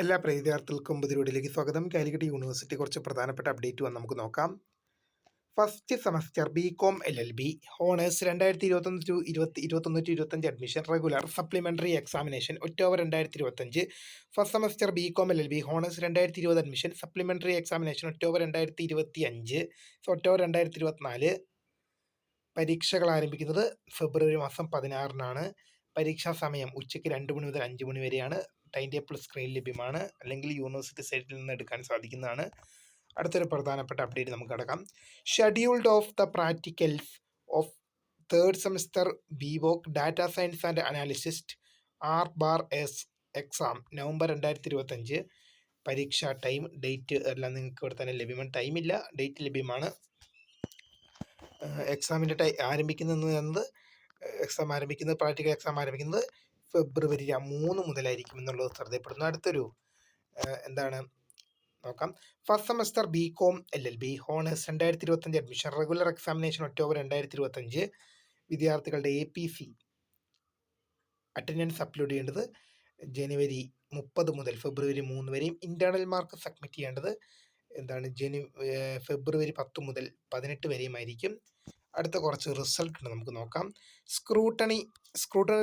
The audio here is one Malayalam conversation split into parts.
എല്ലാ പ്രിയ വിദ്യാർത്ഥികൾക്കും പുതിയ വീഡിയോയിലേക്ക് സ്വാഗതം. കാലിക്കറ്റ് യൂണിവേഴ്സിറ്റി കുറച്ച് പ്രധാനപ്പെട്ട അപ്ഡേറ്റ് വന്ന് നമുക്ക് നോക്കാം. First semester BCom LLB honours 2021-2025 admission regular supplementary examination October 2025. First semester BCom LLB honours 2020 admission supplementary examination October 2025. October 2024. പരീക്ഷകൾ ആരംഭിക്കുന്നത് ഫെബ്രുവരി മാസം 16-നാണ്. പരീക്ഷാ സമയം ഉച്ചയ്ക്ക് 2 മണി മുതൽ 5 മണി വരെയാണ്. ടൈം ടേബിൾ സ്ക്രീനിൽ ലഭ്യമാണ്, അല്ലെങ്കിൽ യൂണിവേഴ്സിറ്റി സൈറ്റിൽ നിന്ന് എടുക്കാൻ സാധിക്കുന്നതാണ്. അടുത്തൊരു പ്രധാനപ്പെട്ട അപ്ഡേറ്റ് നമുക്ക് കടക്കാം. Scheduled of the practicals of third semester BVoc data science and analyst R/S exam November 2025. പരീക്ഷ ടൈം ഡേറ്റ് എല്ലാം നിങ്ങൾക്ക് ഇവിടെ തന്നെ ലഭ്യമാണ്. ടൈമില്ല, ഡേറ്റ് ലഭ്യമാണ്. എക്സാമിൻ്റെ പ്രാക്ടിക്കൽ എക്സാം ആരംഭിക്കുന്നത് ഫെബ്രുവരി 3 മുതലായിരിക്കും എന്നുള്ളത് ശ്രദ്ധപ്പെടുന്നു. അടുത്തൊരു നോക്കാം. First semester BCom LLB honours 2025 admission regular examination October 2025. വിദ്യാർത്ഥികളുടെ APC അറ്റൻഡൻസ് അപ്ലോഡ് ചെയ്യേണ്ടത് ജനുവരി 30 മുതൽ ഫെബ്രുവരി 3 വരെയും ഇന്റേണൽ മാർക്ക് സബ്മിറ്റ് ചെയ്യേണ്ടത് ഫെബ്രുവരി 10 മുതൽ 18 വരെയും ആയിരിക്കും. അടുത്ത കുറച്ച് റിസൾട്ട് ഉണ്ട്, നമുക്ക് നോക്കാം. Scrutiny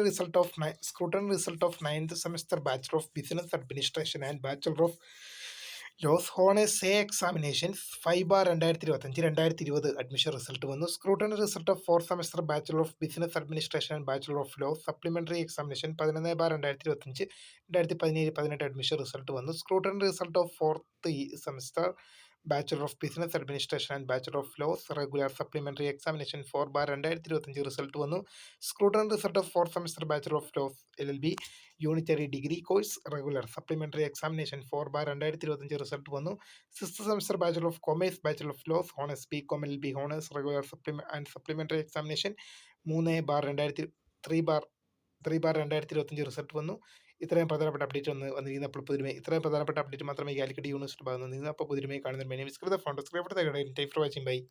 result of 9th semester bachelor of business administration and bachelor of laws honours examinations 5/2025 admission result വന്നു. Scrutiny result of 4th semester bachelor of business administration and bachelor of laws supplementary examination 11/2025 2017-18 admission result വന്നു. Scrutiny result of 4th semester bachelor of business administration and bachelor of laws regular supplementary examination 4/2025 result വന്നു. Scrutiny result of 4th semester bachelor of loss LLB unitary degree course regular supplementary examination 4/2025 result വന്നു. 6th semester bachelor of commerce bachelor of laws honours BCom LLB honours regular supplementary examination 3/2025 result വന്നു. ഇത്രയും പ്രധാനപ്പെട്ട അപ്ഡേറ്റ് വന്നിരിക്കുന്ന അപ്പോൾ ഇത്രയും പ്രധാനപ്പെട്ട അപ്ഡേറ്റ് മാത്രമേ കാലിക്കറ്റ് യൂണിവേഴ്സിറ്റി ഭാഗത്ത് നിന്ന്. അപ്പോൾ പുതിരുമയെ കാണുന്ന ഫൗണ്ടർ ഫോർ വാച്ചിങ് ബൈ.